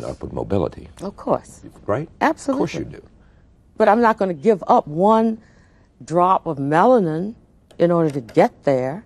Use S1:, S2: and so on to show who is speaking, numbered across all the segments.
S1: upward mobility.
S2: Of course.
S1: Right?
S2: Absolutely.
S1: Of course you do.
S2: But I'm not going to give up one drop of melanin in order to get there.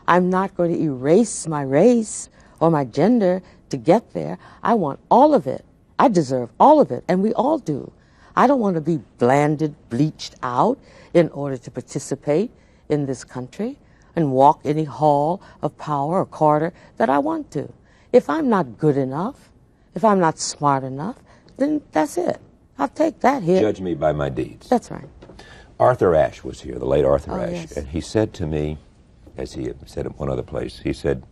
S2: I'm not going to erase my race or my gender to get there. I want all of it. I deserve all of it, and we all do. I don't want to be blanded, bleached out in order to participate in this country and walk any hall of power or corridor that I want to. If I'm not good enough, if I'm not smart enough, then that's it. I'll take that hit.
S1: Judge me by my deeds.
S2: That's right.
S1: Arthur Ashe was here, the late Arthur Ashe,
S2: yes.
S1: and he said to me, as he said at one other place, he said,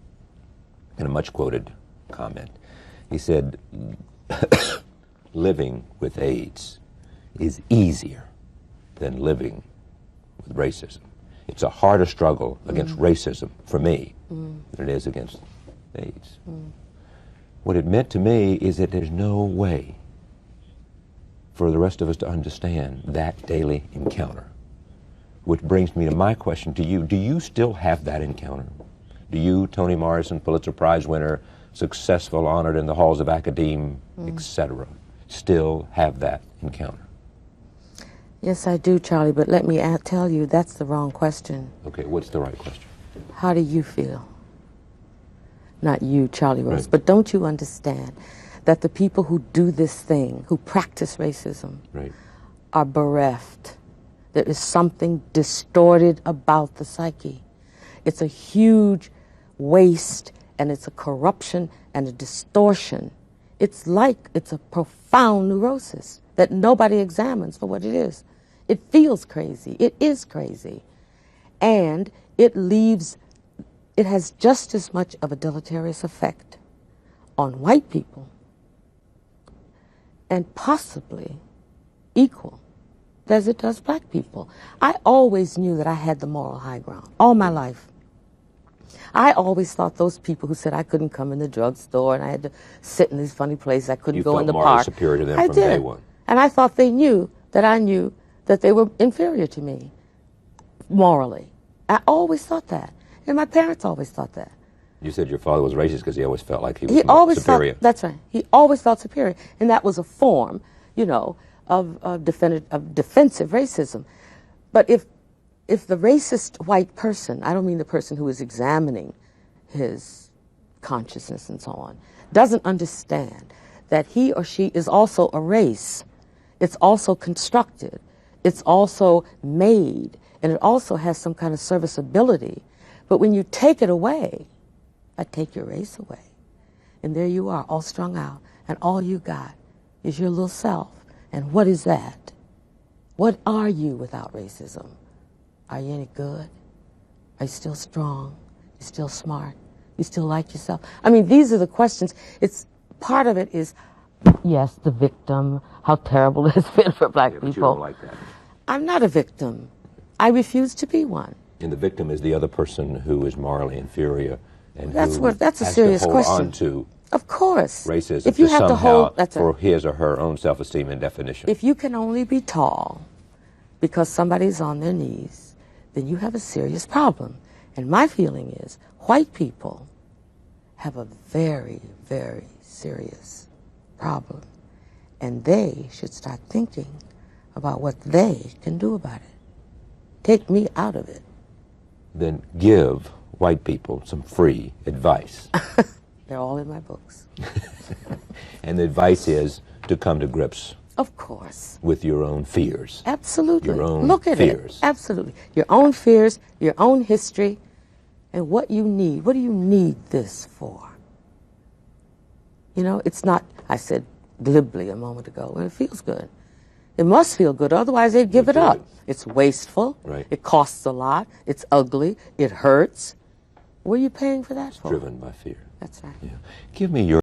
S1: in a much-quoted comment, he said, living with AIDS is easier than living with racism. It's a harder struggle against racism, for me, than it is against AIDS. What it meant to me is that there's no way for the rest of us to understand that daily encounter. Which brings me to my question to you. Do you still have that encounter? Do you, Toni Morrison, Pulitzer Prize winner, successful, honored in the halls of academe, etc., still have that encounter?
S2: Yes, I do, Charlie, but let me tell you, that's the wrong question.
S1: Okay, what's the right question?
S2: How do you feel? Not you, Charlie Rose,
S1: Right.
S2: but don't you understand that the people who do this thing, who practice racism,
S1: Right.
S2: are bereft? There is something distorted about the psyche. It's a huge waste, and it's a corruption and a distortion. It's a profound neurosis that nobody examines for what it is. It feels crazy. It is crazy. And it has just as much of a deleterious effect on white people, and possibly equal, as it does black people. I always knew that I had the moral high ground all my life. I always thought those people who said I couldn't come in the drugstore and I had to sit in these funny places, I couldn't go in the park.
S1: You felt morally superior to them from day one.
S2: And I thought they knew that I knew that they were inferior to me morally. I always thought that. And my parents always thought that.
S1: You said your father was racist because he always felt like he was superior.
S2: That's right. He always felt superior. And that was a form, you know, of defensive racism. But if the racist white person, I don't mean the person who is examining his consciousness and so on, doesn't understand that he or she is also a race, it's also constructed, it's also made, and it also has some kind of serviceability. But when you take it away, I take your race away. And there you are, all strung out, and all you got is your little self. And what is that? What are you without racism? Are you any good? Are you still strong? You still smart? You still like yourself? I mean, these are the questions. Part of it is, yes, the victim, how terrible it has been for black people.
S1: But you don't like that.
S2: I'm not a victim. I refuse to be one.
S1: And the victim is the other person who is morally inferior and
S2: that's
S1: who
S2: a
S1: has
S2: serious
S1: to hold
S2: question.
S1: on to
S2: Of course.
S1: racism
S2: if you
S1: to
S2: have
S1: somehow
S2: to hold, that's
S1: for
S2: right.
S1: his or her own self-esteem and definition.
S2: If you can only be tall because somebody's on their knees, then you have a serious problem. And my feeling is white people have a very, very serious problem. And they should start thinking about what they can do about it. Take me out of it.
S1: Then give white people some free advice.
S2: They're all in my books.
S1: And the advice is to come to grips
S2: Of course.
S1: with your own fears.
S2: Absolutely.
S1: Your own
S2: Look at
S1: fears.
S2: it. Absolutely. Your own fears, your own history, and what you need. What do you need this for? You know, it's not, I said glibly a moment ago, and it feels good. It must feel good, otherwise they'd give it up. It's wasteful.
S1: Right.
S2: It costs a lot. It's ugly. It hurts. What are you paying for that for?
S1: Driven by fear.
S2: That's right.
S1: Yeah. Give me your